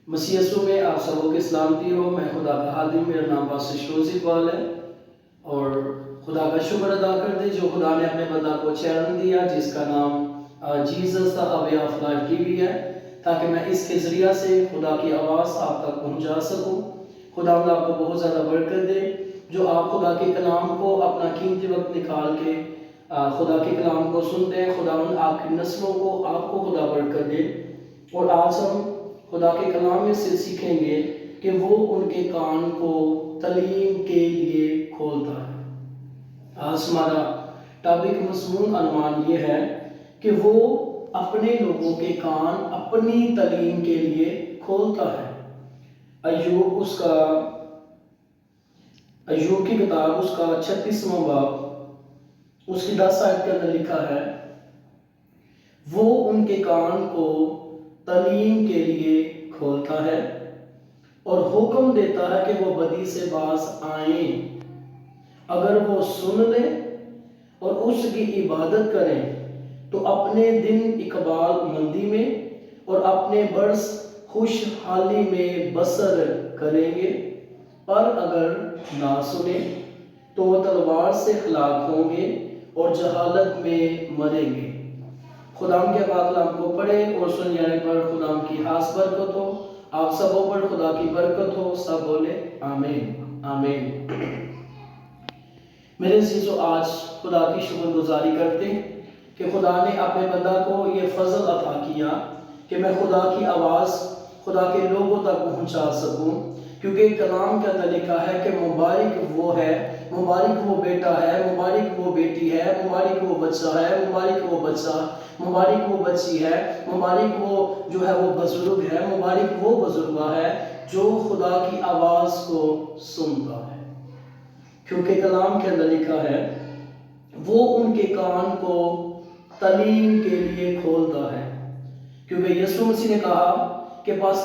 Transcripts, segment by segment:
مسیح یسوع میں آپ سبوں کی سلامتی ہو۔ میں خدا کا خادم، میرا نام پاسٹر شروزی اقبال ہے، اور خدا کا شکر ادا کر دیں جو خدا نے اپنے بندہ کو چین دیا جس کا نام Jesus the way of life T V ہے، تاکہ میں اس کے ذریعہ سے خدا کی آواز آپ تک پہنچا سکوں۔ خدا آپ کو بہت زیادہ برکت دے جو آپ خدا کے کلام کو اپنا قیمتی وقت نکال کے خدا کے کلام کو سنتے ہیں۔ خدا آپ کی نسلوں کو آپ کو خدا برکت دے۔ اور آج ہم خدا کے کلام میں سے سیکھیں گے کہ وہ ان کے کان کو تعلیم کے لیے کھولتا ہے۔ آج ہمارا ٹاپک مضمون عنوان یہ ہے کہ وہ اپنے لوگوں کے کان اپنی تعلیم کے لیے کھولتا ہے۔ ایوب کی کتاب اس کا 36واں باب اس کی 10 آیت کے اندر لکھا ہے، وہ ان کے کان کو تعلیم کے لیے کھولتا ہے اور حکم دیتا ہے کہ وہ بدی سے باز آئیں۔ اگر وہ سن لیں اور اس کی عبادت کریں تو اپنے دن اقبال مندی میں اور اپنے برس خوشحالی میں بسر کریں گے، پر اگر نہ سنیں تو وہ تلوار سے ہلاک ہوں گے اور جہالت میں مریں گے۔ خدا کے پاک کلام کو پڑھے اور سن جانے پر خدا کی خاص برکت ہو۔ آپ سبوں پر خدا کی برکت ہو، سب بولے آمین آمین۔ میرے عزیزو، آج خدا کی شکر گزاری کرتے ہیں کہ خدا نے اپنے بندہ کو یہ فضل عطا کیا کہ میں خدا کی آواز خدا کے لوگوں تک پہنچا سکوں، کیونکہ کلام کے اندر لکھا ہے کہ مبارک وہ ہے، مبارک وہ بیٹا ہے، مبارک وہ بیٹی ہے، مبارک وہ بچہ ہے، مبارک وہ بچہ، مبارک وہ بچی ہے، مبارک وہ جو ہے وہ بزرگ ہے، مبارک وہ بزرگہ ہے جو خدا کی آواز کو سنتا ہے۔ کیونکہ کلام کے اندر لکھا ہے وہ ان کے کان کو تعلیم کے لیے کھولتا ہے۔ کیونکہ یسوع مسیح نے کہا کہ پس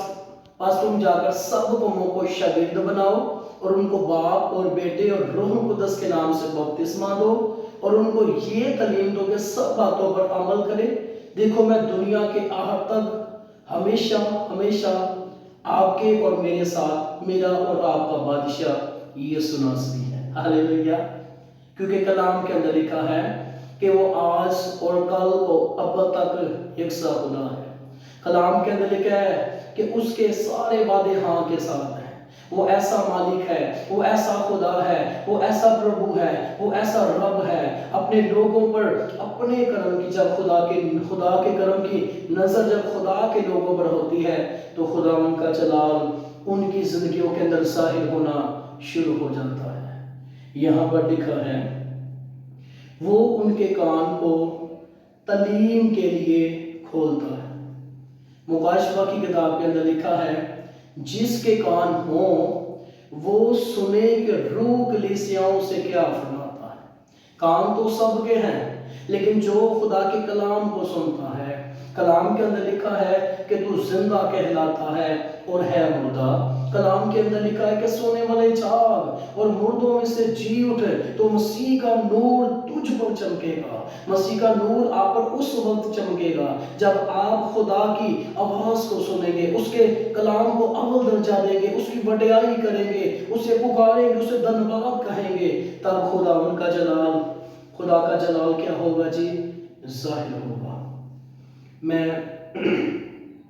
تم جا کر سب قوموں کو شاگرد بناؤ اور ان کو باپ اور بیٹے اور روح القدس کے نام سے بپتسمہ دو اور ان کو یہ تعلیم دو کہ سب باتوں پر عمل کرے۔ دیکھو میں دنیا کے آخر تک ہمیشہ ہمیشہ آپ کے اور میرے ساتھ، میرا اور آپ کا بادشاہ یسوع ناصری ہے۔ ہاللیلویہ۔ کیونکہ کلام کے اندر لکھا ہے کہ وہ آج اور کل اور اب تک یکساں خدا ہے۔ کلام کے اندر لکھا ہے کہ اس کے سارے وعدے ہاں کے ساتھ ہیں۔ وہ ایسا مالک ہے، وہ ایسا خدا ہے، وہ ایسا پربھو ہے، وہ ایسا رب ہے اپنے لوگوں پر اپنے کرم کی، جب خدا کے کرم کی نظر جب خدا کے لوگوں پر ہوتی ہے تو خدا ان کا جلال ان کی زندگیوں کے اندر ظاہر ہونا شروع ہو جاتا ہے۔ یہاں پر لکھا ہے وہ ان کے کان کو تعلیم کے لیے کھولتا ہے۔ مکاشفہ کی کتاب کے اندر لکھا ہے جس کے کان ہوں وہ سنے کہ روح کلیسیاؤں سے کیا فرماتا ہے۔ کان تو سب کے ہیں، لیکن جو خدا کے کلام کو سنتا ہے، کلام کے اندر لکھا ہے کہ تو زندہ کہلاتا ہے اور ہے مردہ۔ کلام کے اندر لکھا ہے کہ سونے والے جاگ اور مردوں میں سے جی اٹھے تو مسیح کا نور تجھ پر چمکے گا۔ مسیح کا نور آپ پر اس وقت چمکے گا جب آپ خدا کی آواز کو سنیں گے، اس کے کلام کو اول درجہ دیں گے، اس کی بڑائی کریں گے، اسے پکاریں گے، اسے دھنیواد کہیں گے، تب خدا کا جلال کیا ہوگا جی؟ ظاہر ہوگا۔ میں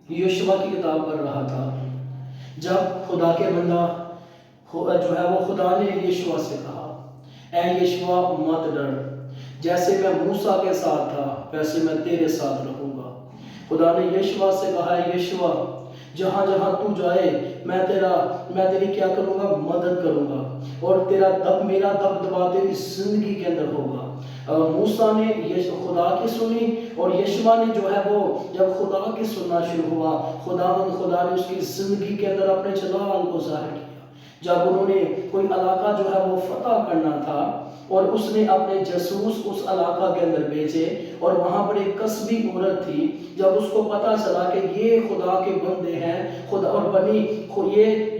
یشوع کی کتاب پڑھ رہا تھا، جب خدا کے بندہ جو ہے وہ خدا نے یشوع سے کہا اے یشوع مت ڈر، جیسے میں موسیٰ کے ساتھ تھا ویسے میں تیرے ساتھ رہوں گا۔ خدا نے یشوع سے کہا اے یشوع جہاں جہاں تو جائے میں تیری کیا کروں گا؟ مدد کروں گا، اور میرا دبدبا تیری زندگی کے اندر ہوگا۔ موسیٰ نے خدا کی سنی اور یشوع نے جو ہے وہ جب خدا کی سننا شروع ہوا، خدا نے اس کی زندگی کے اندر اپنے جلال کو ظاہر کیا۔ جب انہوں نے کوئی علاقہ جو ہے وہ فتح کرنا تھا اور اس نے اپنے جاسوس اس علاقہ کے اندر بھیجے اور وہاں پر ایک قصبی عورت تھی، جب اس کو پتا چلا کہ یہ خدا کے بندے ہیں، خدا اور بنی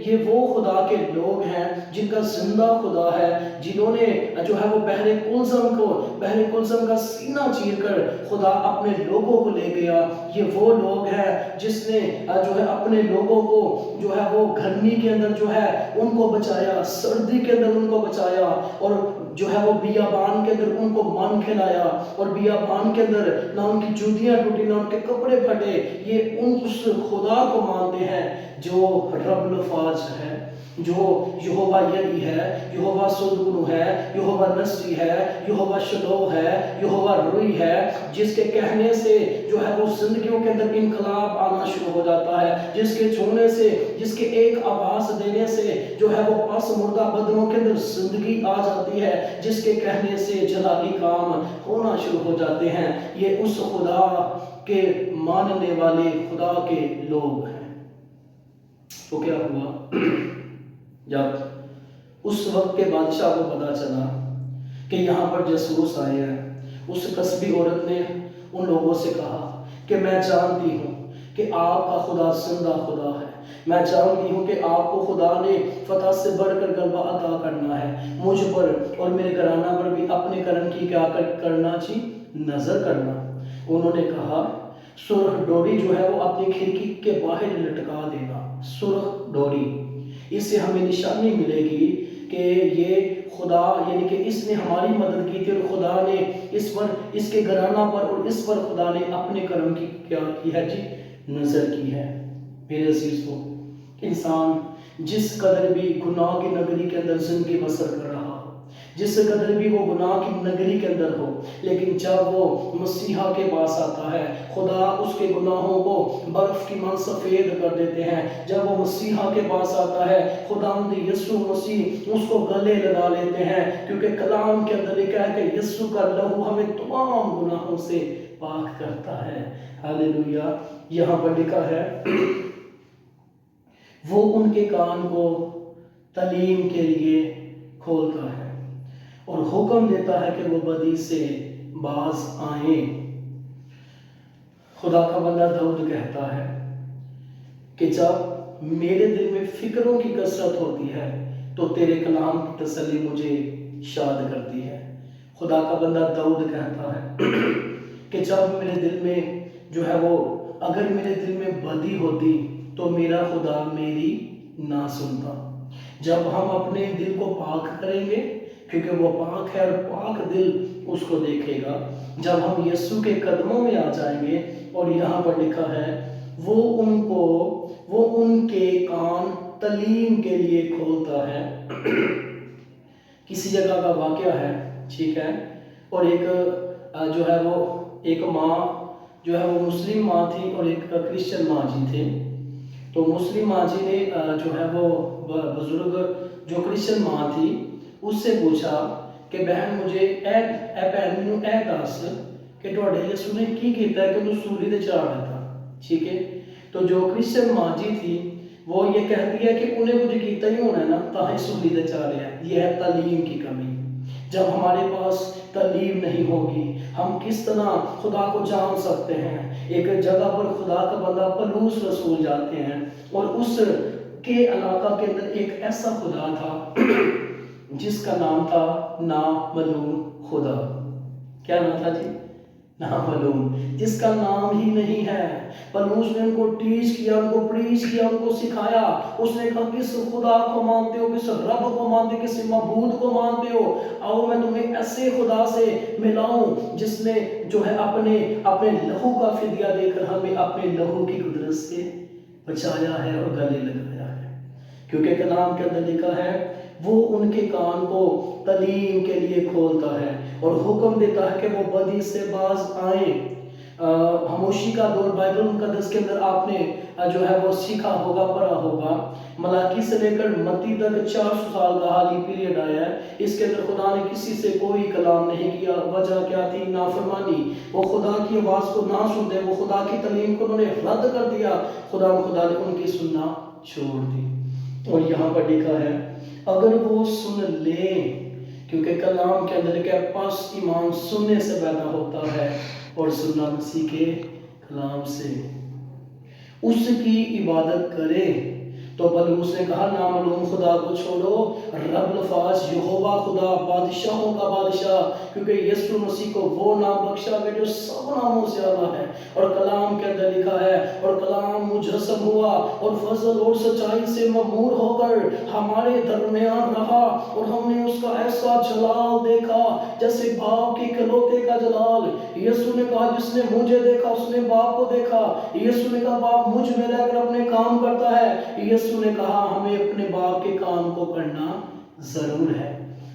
یہ وہ خدا کے لوگ ہیں جن کا زندہ خدا ہے، جنہوں نے جو ہے وہ بحر کلثم کا سینہ چیر کر خدا اپنے لوگوں کو لے گیا، یہ وہ لوگ ہیں جس نے جو ہے اپنے لوگوں کو جو ہے وہ گرمی کے اندر جو ہے ان کو بچایا، سردی کے اندر ان کو بچایا، اور جو ہے وہ بیابان کے اندر ان کو مان کھلایا، اور بیابان کے اندر نہ ان کی جوتیاں ٹوٹی نہ ان کے کپڑے پھٹے۔ یہ اس خدا کو مانتے ہیں جو رب الفاظ ہے، جو یہوہ یری ہے، یہوہ صدقنو ہے، یہوہ نصری ہے، یہوہ شلو ہے، یہوہ روئی ہے، جس کے کہنے سے جو ہے وہ زندگیوں کے اندر انقلاب آنا شروع ہو جاتا ہے، جس کے چھونے سے، جس کے ایک آواز دینے سے جو ہے وہ پس مردہ بدنوں کے اندر زندگی آ جاتی ہے، جس کے کہنے سے جلالی کام ہونا شروع ہو جاتے ہیں۔ یہ اس خدا کے ماننے والے خدا کے لوگ ہیں۔ تو کیا ہوا؟ جب اس وقت کے بادشاہ کو پتا چلا کہ یہاں پر جاسوس آئے ہیں، اس قصبی عورت نے ان لوگوں سے کہا کہ میں جانتی ہوں کہ آپ کا خدا زندہ خدا ہے، میں جانتی ہوں کہ آپ کو خدا نے فتح سے بڑھ کر غلبہ عطا کرنا ہے، مجھ پر اور میرے گھرانہ پر بھی اپنے کرم کی کیا کرنا چاہیے؟ نظر کرنا۔ انہوں نے کہا سرخ ڈوری جو ہے وہ اپنی کھڑکی کے باہر لٹکا دینا، سرخ ڈوری، اس سے ہمیں نشانی ملے گی کہ یہ خدا، یعنی کہ اس نے ہماری مدد کی تھی، اور خدا نے اس پر، اس کے گھرانہ پر اور اس پر خدا نے اپنے کرم کی کیا کی ہے جی؟ نظر کی ہے۔ میرے عزیزو، انسان جس قدر بھی گناہ کی نگری کے اندر زندگی بسر کر رہا ہو، جس قدر بھی وہ گناہ کی نگری کے اندر ہو، لیکن جب وہ مسیحا کے پاس آتا ہے، خدا اس کے گناہوں کو برف کی مانند سفید کر دیتے ہیں۔ جب وہ مسیحا کے پاس آتا ہے، خداوند یسوع مسیح اس کو گلے لگا لیتے ہیں، کیونکہ کلام کے اندر لکھا ہے کہ یسوع کا لہو ہمیں تمام گناہوں سے پاک کرتا ہے۔ ہاللیلویا۔ یہاں پر لکھا ہے وہ ان کے کان کو تعلیم کے لیے کھولتا ہے اور حکم دیتا ہے کہ وہ بدی سے باز آئیں۔ خدا کا بندہ داؤد کہتا ہے کہ جب میرے دل میں فکروں کی کثرت ہوتی ہے تو تیرے کلام کی تسلی مجھے شاد کرتی ہے۔ خدا کا بندہ داؤد کہتا ہے کہ جب میرے دل میں جو ہے وہ، اگر میرے دل میں بدی ہوتی تو میرا خدا میری نہ سنتا۔ جب ہم اپنے دل کو پاک کریں گے، کیونکہ وہ پاک ہے اور پاک دل اس کو دیکھے گا، جب ہم یسوع کے قدموں میں آ جائیں گے، اور یہاں پر لکھا ہے وہ ان کے کان تعلیم کے لیے کھولتا ہے۔ کسی جگہ کا واقعہ ہے، ٹھیک ہے، اور ایک جو ہے وہ ایک ماں جو ہے وہ مسلم ماں تھی اور ایک کرسچن ماں جی تھے۔ تو مسلم ماں جی نے جو ہے وہ بزرگ جو کرسچن ماں تھی اس سے پوچھا کہ بہن مجھے اے بہن مینوں اے دس کہ تواڈے یسوع نے کی کیتا ہے کہ انہوں سولی تے چڑھا دیتا، ٹھیک ہے۔ تو جو کرسچن ماں جی تھی وہ یہ کہتی ہے کہ انہیں کچھ کیتا ہی ہونا ہے نا تاہی سولی تے چڑھا۔ یہ ہے تعلیم کی کمی۔ جب ہمارے پاس تعلیم نہیں ہوگی، ہم کس طرح خدا کو جان سکتے ہیں؟ ایک جگہ پر خدا کا بندہ پولس رسول جاتے ہیں، اور اس کے علاقہ کے اندر ایک ایسا خدا تھا جس کا نام تھا نامعلوم خدا۔ کیا نام تھا جی؟ نامعلوم، جس کا نام ہی نہیں ہے۔ پولس نے ان کو ٹیچ کیا، ان کو پریچ کیا، ان کو سکھایا۔ اس نے کہا کس خدا کو مانتے ہو، کس رب کو مانتے ہو، کس معبود کو مانتے ہو؟ آؤ میں تمہیں ایسے خدا سے ملاؤں جس نے جو ہے اپنے لہو کا فدیہ دے کر ہمیں اپنے لہو کی قدرت سے بچایا ہے اور گلے لگایا ہے۔ کیونکہ کلام کے اندر لکھا ہے وہ ان کے کان کو تعلیم کے لیے کھولتا ہے اور حکم دیتا ہے کہ وہ بدی سے باز آئیں۔ خاموشی کا دور بائبل مقدس کے اندر آپ نے جو ہے وہ سیکھا ہوگا، پڑھا ہوگا۔ ملاکی سے لے کر متی تک 400 سال کا حالی پیریڈ آیا ہے۔ اس کے اندر خدا نے کسی سے کوئی کلام نہیں کیا۔ وجہ کیا تھی؟ نافرمانی۔ وہ خدا کی آواز کو نہ سنتے، وہ خدا کی تعلیم کو انہوں نے رد کر دیا۔ خدا نے ان کی سننا چھوڑ دی۔ اور یہاں پر لکھا ہے اگر وہ سن لیں، کیونکہ کلام کے اندر لکھا ہے پس ایمان سننے سے پیدا ہوتا ہے اور سننا مسیح کے کلام سے، اس کی عبادت کرے۔ تو پلوس نے کہا نامعلوم خدا کو چھوڑو، رب الفاظ یہوہ خدا بادشاہوں کا بادشاہ، کیونکہ یسوع مسیح کو وہ نام بخشا گیا جو سب ناموں سے اعلیٰ ہے۔ اور کلام کے اندر لکھا ہے، اور کلام مجسم ہوا اور فضل اور سچائی سے مغمور ہو کر ہمارے درمیان رہا، اور ہم نے اس کا ایسا جلال دیکھا جیسے باپ کے اکلوتے کا جلال۔ یسوع نے کہا جس نے مجھے دیکھا اس نے باپ کو دیکھا۔ یسوع نے کہا باپ مجھ میں رہ کر اپنے کام کرتا ہے۔ یسوع نے کہا ہمیں اپنے باپ کے کام کو کرنا ضرور ہے۔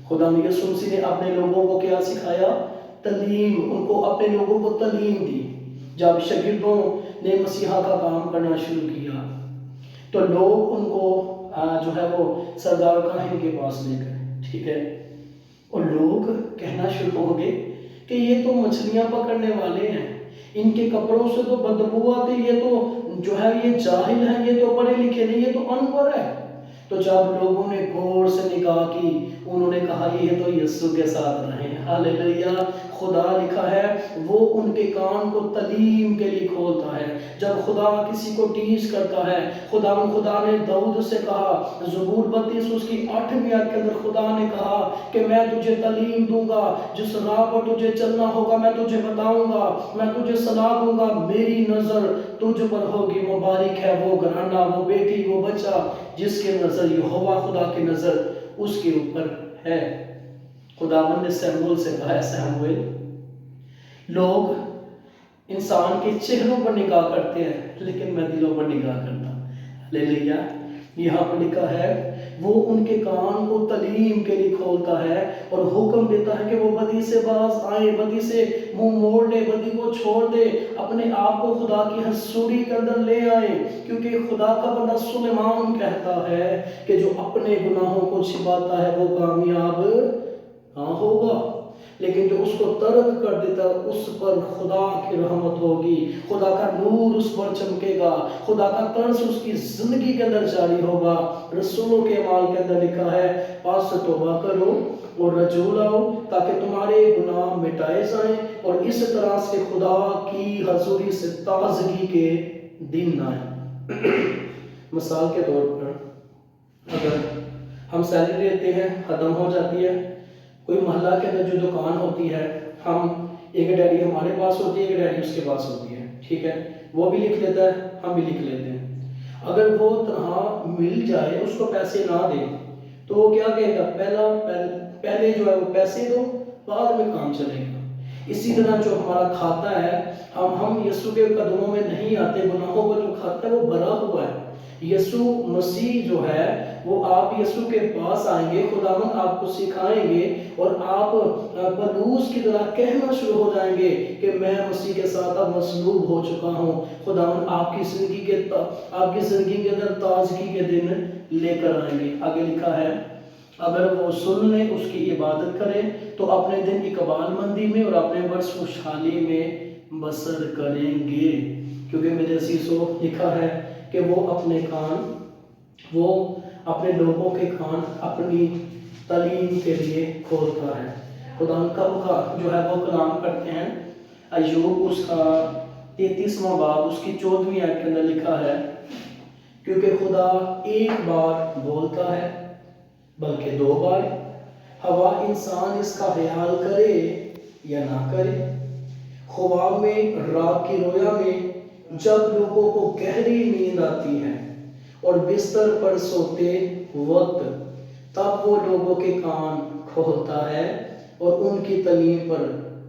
خدا یسوع مسیح نے اپنے لوگوں کو کیا سکھایا؟ تعلیم، ان کو اپنے لوگوں کو تعلیم دی۔ جب شاگردوں نے مسیحا کا کام کرنا شروع کیا تو لوگ ان کو جو ہے وہ سردار کاہن کے پاس لے گئے، ٹھیک ہے، اور لوگ کہنا شروع ہو گئے کہ یہ تو مچھلیاں پکڑنے والے ہیں، ان کے کپڑوں سے تو بدبو آتی، یہ تو جو ہے یہ جاہل ہیں، یہ تو پڑھے لکھے نہیں، یہ تو ان پڑھ ہے۔ تو جب لوگوں نے غور سے نگاہ کی انہوں نے کہا یہ تو یسوع کے ساتھ رہے۔ ہاللیلویہ! خدا لکھا ہے وہ ان کے کان کو تعلیم کے لیے کھولتا ہے۔ جب خدا کسی کو ٹیچ کرتا ہے، خدا نے داؤد سے کہا زبور 32 اس کی 8ویں آیت کے اندر خدا نے کہا کہ میں تجھے تعلیم دوں گا، جس راہ پر تجھے چلنا ہوگا میں تجھے بتاؤں گا، میں تجھے صلاح دوں گا، میری نظر تجھ پر ہوگی، مبارک ہے وہ گھرانہ، وہ بیٹی، وہ بچہ جس کے نظر یہوہ خدا کی نظر اس کے اوپر ہے۔ خداوند نے سیموئیل سے کہا ہے سیموئیل، لوگ انسان کے چہروں پر نگاہ کرتے ہیں لیکن میں دلوں پر نگاہ کرتا ہوں۔ ہاللیلویہ! یہاں پر لکھا ہے وہ ان کے کان کو تعلیم کے لیے کھولتا ہے اور حکم دیتا ہے کہ وہ بدی سے باز آئیں، بدی سے منہ موڑ لے، بدی کو چھوڑ دے، اپنے آپ کو خدا کی حضوری کے اندر لے آئیں، کیونکہ خدا کا بندہ سلیمان کہتا ہے کہ جو اپنے گناہوں کو چھپاتا ہے وہ کامیاب ہاں ہوگا، لیکن جو اس کو ترک کر دیتا اس پر خدا کی رحمت ہوگی، خدا کا نور اس پر چمکے گا، خدا کا طرز اس کی زندگی کے اندر جاری ہوگا۔ رسولوں کے اعمال کے اندر لکھا ہے پاس سے توبہ کرو اور رجوع لاؤ تاکہ تمہارے گناہ مٹائے جائیں اور اس طرح سے خدا کی حضوری سے تازگی کے دن آئیں۔ مثال کے طور پر اگر ہم سیلری لیتے ہیں ختم ہو جاتی ہے، کوئی محلہ کے اندر جو دکان ہوتی ہے، ہم ایک ڈیری ہمارے پاس ہوتی ہے، ایک ڈیری اس کے پاس ہوتی ہے، ٹھیک ہے، وہ بھی لکھ لیتا ہے ہم بھی لکھ لیتے ہیں۔ اگر وہ تنہا مل جائے اس کو پیسے نہ دے تو وہ کیا کہے گا؟ پہلے جو ہے وہ پیسے دو بعد میں کام چلے گا۔ اسی طرح جو ہمارا کھاتا ہے، ہم یسوع کے قدموں میں نہیں آتے، گناہوں کو جو کھاتا ہے وہ بھرا ہوا ہے۔ یسوع مسیح جو ہے وہ آپ یسوع کے پاس آئیں گے، خداوند آپ کو سکھائیں گے اور آپ پلوس کی طرح کہنا شروع ہو جائیں گے کہ میں مسیح کے ساتھ اب مصلوب ہو چکا ہوں۔ خداوند آپ کی زندگی کے اندر تازگی کے دن لے کر آئیں گے۔ آگے لکھا ہے اگر وہ سن لیں اس کی عبادت کریں تو اپنے دن اقبال مندی میں اور اپنے برس خوشحالی میں بسر کریں گے، کیونکہ میرے عزیزو لکھا ہے کہ وہ اپنے لوگوں کے کان اپنی تعلیم کے لیے کھولتا ہے۔ خدا کا جو ہے وہ کلام کرتے ہیں، ایوب اس کا 33واں باب اس کی 14ویں آیت کے اندر لکھا ہے کیونکہ خدا ایک بار بولتا ہے بلکہ 2 بار، ہوا انسان اس کا خیال کرے یا نہ کرے۔ خواب میں، رات کی رویا میں جب لوگوں کو گہری نیند آتی ہے اور بستر پر سوتے وقت، تب وہ لوگوں کے کان کھولتا ہے اور ان کی تعلیم پر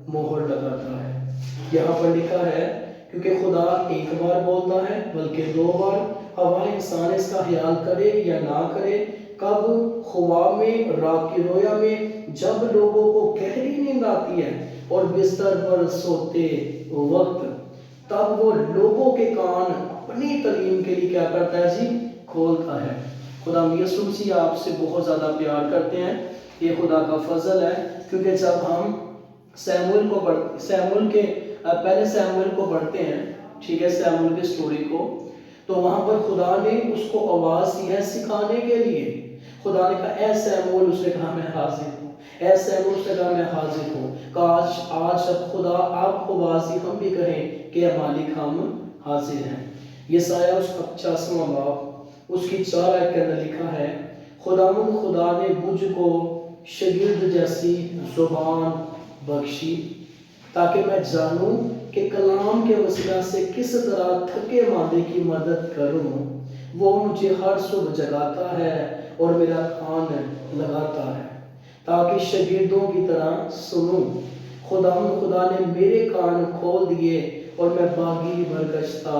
مہر لگاتا ہے۔ یہاں پر لکھا ہے کیونکہ خدا ایک بار بولتا ہے بلکہ 2 بار، ہوا انسان اس کا خیال کرے یا نہ کرے۔ کب؟ خواب میں، رات کی رویا میں جب لوگوں کو گہری نیند آتی ہے اور بستر پر سوتے وقت، تب وہ لوگوں کے کان اپنی تعلیم کے لیے کیا کرتا ہے جی؟ کھولتا ہے۔ خدا یسوع مسیح آپ سے بہت زیادہ پیار کرتے ہیں، یہ خدا کا فضل ہے، کیونکہ جب ہم پہلے سیموئیل کو پڑھتے ہیں، ٹھیک ہے، سیموئیل کی سٹوری کو، تو وہاں پر خدا نے اس کو آواز دی ہے سکھانے کے لیے۔ خدا نے کہا اے سیموئیل، اس نے کہا میں حاضر ہوں۔ ایسے مرتضیٰ میں حاضر ہوں، کاش آج جب خدا آپ کو واضح ہم بھی کہیں کہ اے مالک ہم حاضر ہیں۔ یسایہ اس 50واں باب اس کی 4 آیت کے اندر لکھا ہے، خداوند خدا نے مجھ کو شگرد جیسی زبان بخشی تاکہ میں جانوں کہ کلام کے وسیلہ سے کس طرح تھکے ماندے کی مدد کروں۔ وہ مجھے ہر صبح جگاتا ہے اور میرا کان لگاتا ہے تاکہ شاگردوں کی طرح سنوں۔ خدا نے میرے کان کھول دیے اور میں باغی برگشتہ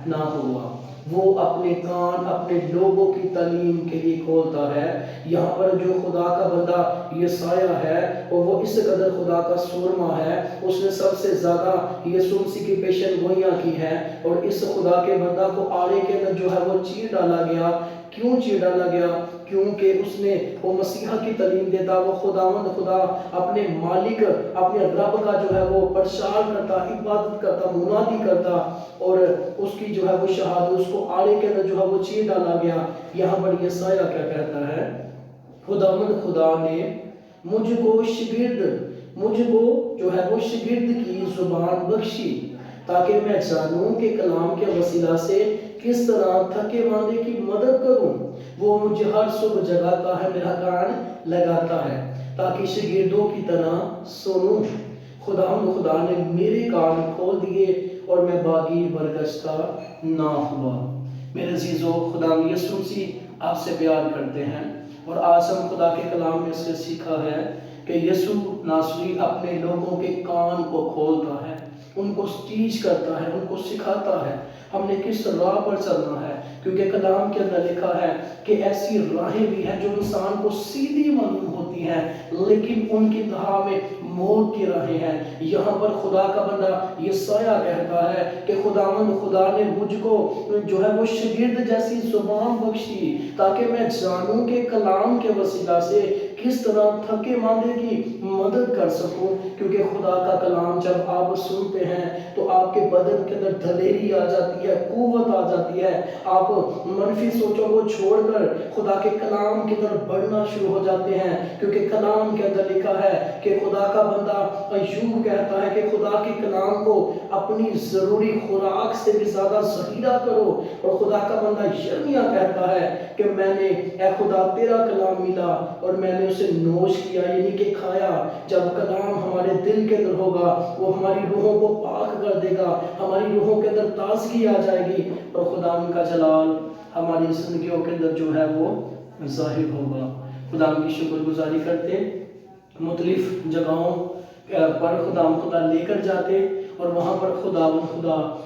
نہ ہوا۔ وہ اپنے کان اپنے لوگوں کی تعلیم کے لیے کھولتا ہے۔ یہاں پر جو خدا کا بندہ یسایہ ہے اور وہ اس قدر خدا کا سورما ہے، اس نے سب سے زیادہ یسوع مسیح کی پیشن گوئیاں کی ہیں، اور اس خدا کے بندہ کو آڑے کے اندر جو ہے وہ چیر ڈالا گیا۔ کیوں چیر ڈالا گیا؟ کیونکہ اس نے وہ مسیحا کی تعلیم دیتا، وہ خداوند خدا اپنے مالک اپنے رب کا جو ہے وہ پرچار کرتا، عبادت کرتا، منادی کرتا، اور اس کی جو ہے وہ شہادت اس کو آڑے کے اندر جو ہے وہ چیر ڈالا گیا۔ یہاں پر یسایہ کیا کہتا ہے؟ خداوند خدا نے مجھ کو جو ہے وہ شگرد کی زبان بخشی تاکہ میں جانوں کہ کلام کے وسیلہ سے کس طرح تھکے ماندے کی مدد کروں۔ وہ مجھے ہر صبح جگاتا ہے، میرا کان لگاتا ہے تاکہ شاگردوں کی طرح سنوں۔ خدا نے میرے کان کھول دیے اور میں باغی برگشتہ نہ ہوا۔ میرے عزیزو، خدا یسوع مسیح آپ سے پیار کرتے ہیں، اور آج ہم خدا کے کلام میں سے سیکھا ہے کہ یسوع ناصری اپنے لوگوں کے کان کو کھولتا ہے، ان کو ٹیچ کرتا ہے، ان کو سکھاتا ہے ہم نے کس راہ پر چلنا ہے، کیونکہ کلام کے اندر لکھا ہے کہ ایسی راہیں بھی ہیں جو انسان کو سیدھی معلوم ہوتی ہیں، لیکن ان کی انتہا میں موت کی راہیں ہیں۔ یہاں پر خدا کا بندہ یسایہ کہتا ہے کہ خداوند خدا نے مجھ کو جو ہے وہ شگرد جیسی زبان بخشی تاکہ میں جانوں کہ کلام کے وسیلہ سے کس طرح تھکے ماندے کی مدد کر سکوں، کیونکہ خدا کا کلام جب آپ سنتے ہیں تو آپ کے بدن کے اندر دلیری آ جاتی ہے، قوت آ جاتی ہے، آپ منفی سوچوں کو چھوڑ کر خدا کے کلام کی طرف بڑھنا شروع ہو جاتے ہیں، کیونکہ کلام کے اندر لکھا ہے کہ خدا کا بندہ ایوب کہتا ہے کہ خدا کے کلام کو اپنی ضروری خوراک سے بھی زیادہ ذخیرہ کرو، اور خدا کا بندہ یرمیہ کہتا ہے کہ میں نے اے خدا تیرا کلام ملا اور میں نے اسے نوش کیا، یعنی کہ کھایا۔ جب کلام ہمارے دل کے اندر ہوگا وہ ہماری روحوں کو پاک کر دے گا، ہماری روحوں کے اندر تازگی آ جائے گی، اور خدا ان کا جلال ہماری زندگیوں کے اندر جو ہے وہ ظاہر ہوگا۔ خدا کی شکر گزاری کرتے، مختلف جگہوں پر خدا لے کر جاتے، اور وہاں پر خدا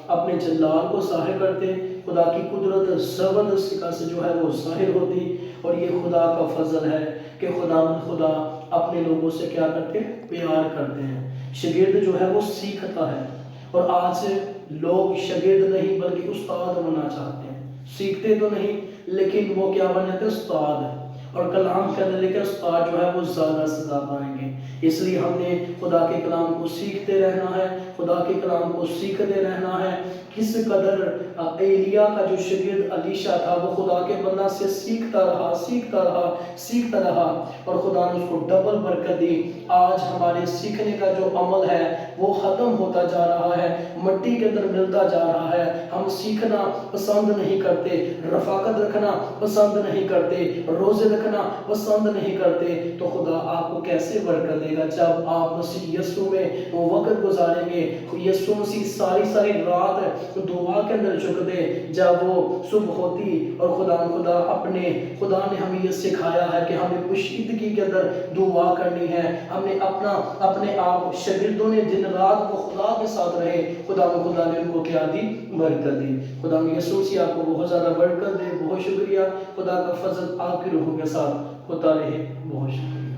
اپنے جلال کو ظاہر کرتے، خدا کی قدرت زبردستی کا سے جو ہے وہ ظاہر ہوتی، اور یہ خدا کا فضل ہے کہ خدا اپنے لوگوں سے کیا کرتے؟ پیار کرتے ہیں۔ شاگرد جو ہے وہ سیکھتا ہے، اور آج لوگ شاگرد نہیں بلکہ استاد بننا چاہتے ہیں، سیکھتے تو نہیں لیکن وہ کیا بن جاتے؟ استاد۔ اور کلام کے اندر لکھا استاد جو ہے وہ زیادہ سزا پائیں گے۔ اس لیے ہم نے خدا کے کلام کو سیکھتے رہنا ہے، خدا کے کلام کو سیکھتے رہنا ہے۔ کس قدر ایلیا کا جو شاگرد الیشا تھا وہ خدا کے بندہ سے سیکھتا رہا، اور خدا نے اس کو ڈبل برکت دی۔ آج ہمارے سیکھنے کا جو عمل ہے وہ ختم ہوتا جا رہا ہے، مٹی کے اندر ملتا جا رہا ہے۔ ہم سیکھنا پسند نہیں کرتے، رفاقت رکھنا پسند نہیں کرتے، روزے رکھنا پسند نہیں کرتے، تو خدا آپ کو کیسے برکت دے گا جب آپ مسیح یسوع میں وہ وقت گزاریں گے؟ یسوع مسیح ساری رات دعا کے اندر جھکتے، جب وہ صبح ہوتی، اور خدا نے ہمیں یہ سکھایا ہے کہ ہمیں پوشیدگی کے اندر دعا کرنی ہے۔ ہم نے اپنے آپ شاگردوں نے دن رات وہ خدا کے ساتھ رہے، خدا نے ان کو کیا دی؟ برکت دی۔ خدا یسوع مسیح آپ کو بہت زیادہ برکت دے۔ بہت شکریہ، خدا کا فضل آپ کی روحوں کے ساتھ ہوتا رہے۔ بہت شکریہ۔